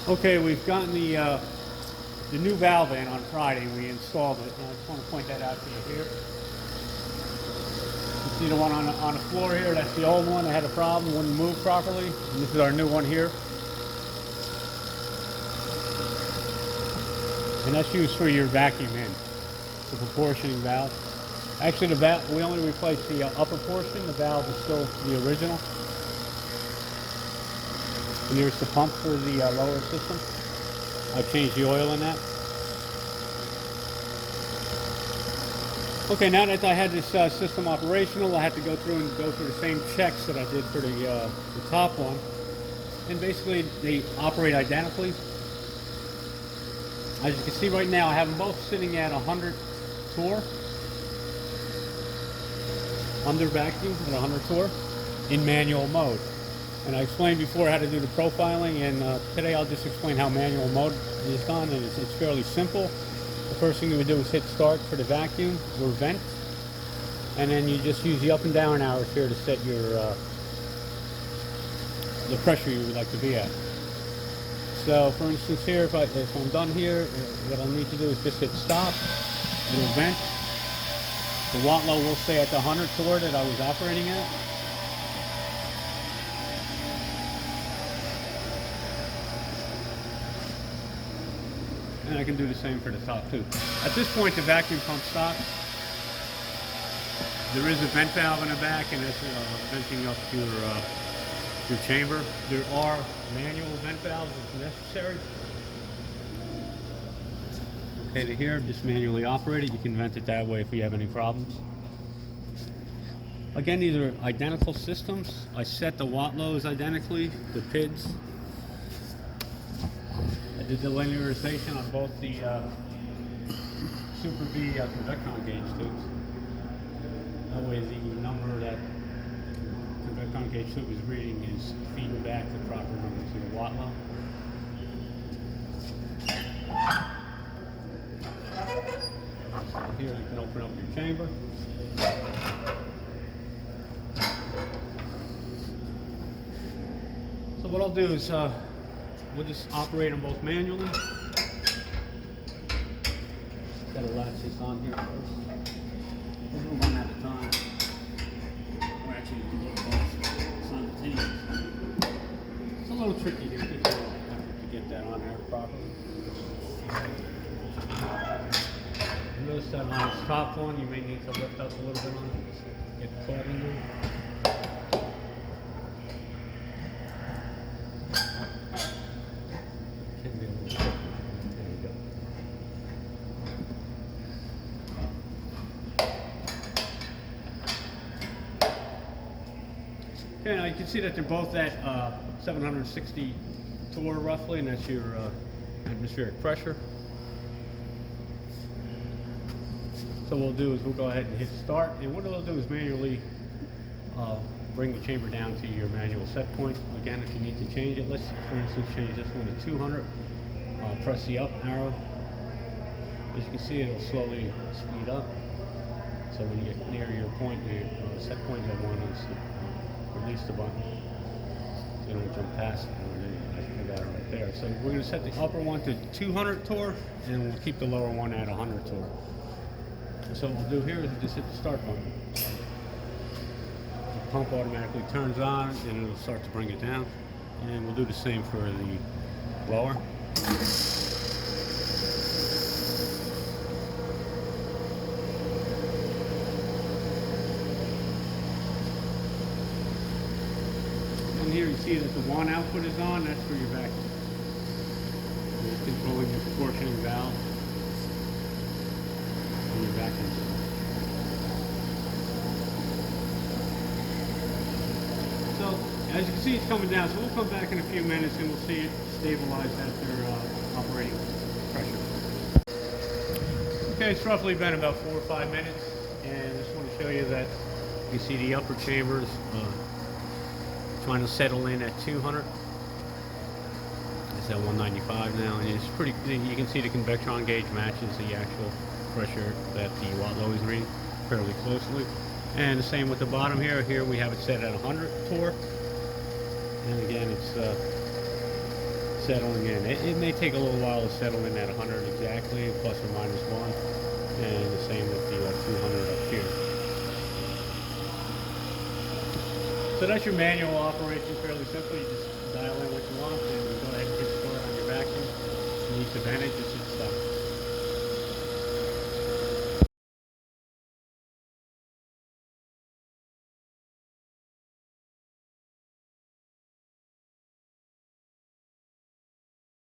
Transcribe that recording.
Okay, we've gotten the new valve in on Friday. We installed it, and I just want to point that out to you here. You see the one on the floor here? That's the old one that had a problem, wouldn't move properly. And this is our new one here. And that's used for your vacuum in, the proportioning valve. Actually, the valve, we only replaced the upper portion. The valve is still the original. And here's the pump for the lower system. I've changed the oil in that. Okay, now that I had this system operational, I had to go through the same checks that I did for the top one. And basically, they operate identically. As you can see right now, I have them both sitting at 100 torr. Under vacuum at 100 torr in manual mode. And I explained before how to do the profiling, and today I'll just explain how manual mode is done, and it's fairly simple. The first thing you would do is hit start for the vacuum or vent, and then you just use the up and down arrows here to set your the pressure you would like to be at. So for instance here, if I'm done here, what I'll need to do is just hit stop, it'll vent. The watt low will stay at the 100 torr that I was operating at. And I can do the same for the top too. At this point, the vacuum pump stops. There is a vent valve in the back, and it's venting up your chamber. There are manual vent valves if necessary. Okay, to here, just manually operate it. You can vent it that way if you have any problems. Again, these are identical systems. I set the watt lows identically, the PIDs. I did the linearization on both the Super V convectron gauge tubes. That way the number that convectron gauge tube is reading is feeding back the proper number to the watt low. So here you can open up your chamber. So what I'll do is we'll just operate them both manually. Gotta latch this on here first. We'll do one at a time. Or actually, you can do both simultaneously. It's a little tricky here. It takes a little effort to get that on there properly. You notice that on this top one, you may need to lift up a little bit on it. Get caught into it. Okay, now you can see that they're both at 760 torr roughly, and that's your atmospheric pressure. So what we'll do is we'll go ahead and hit start, and what it'll do is manually bring the chamber down to your manual set point. Again, if you need to change it, let's for instance change this one to 200. Press the up arrow. As you can see, it'll slowly speed up. So when you get near your point, your set point, you'll want to release the button. You don't jump past it. I got it right there. So we're going to set the upper one to 200 torr, and we'll keep the lower one at 100 torr. So what we'll do here is just hit the start button. The pump automatically turns on, and it'll start to bring it down. And we'll do the same for the lower. And here you see that the one output is on, that's for your vacuum. You're controlling your proportioning valve and your vacuum system. So, as you can see, it's coming down, so we'll come back in a few minutes and we'll see it stabilize at their operating pressure. Okay, it's roughly been about 4 or 5 minutes, and I just want to show you that you see the upper chambers trying to settle in at 200. It's at 195 now, and it's pretty. You can see the convectron gauge matches the actual pressure that the watt low is reading fairly closely. And the same with the bottom here. Here we have it set at 100 torr, and again it's settling in. It may take a little while to settle in at 100 exactly, plus or minus 1, and the same with the 200 up here. So that's your manual operation, fairly simple. You just dial in what you want and go ahead and hit start on your vacuum. If you need to vent it, just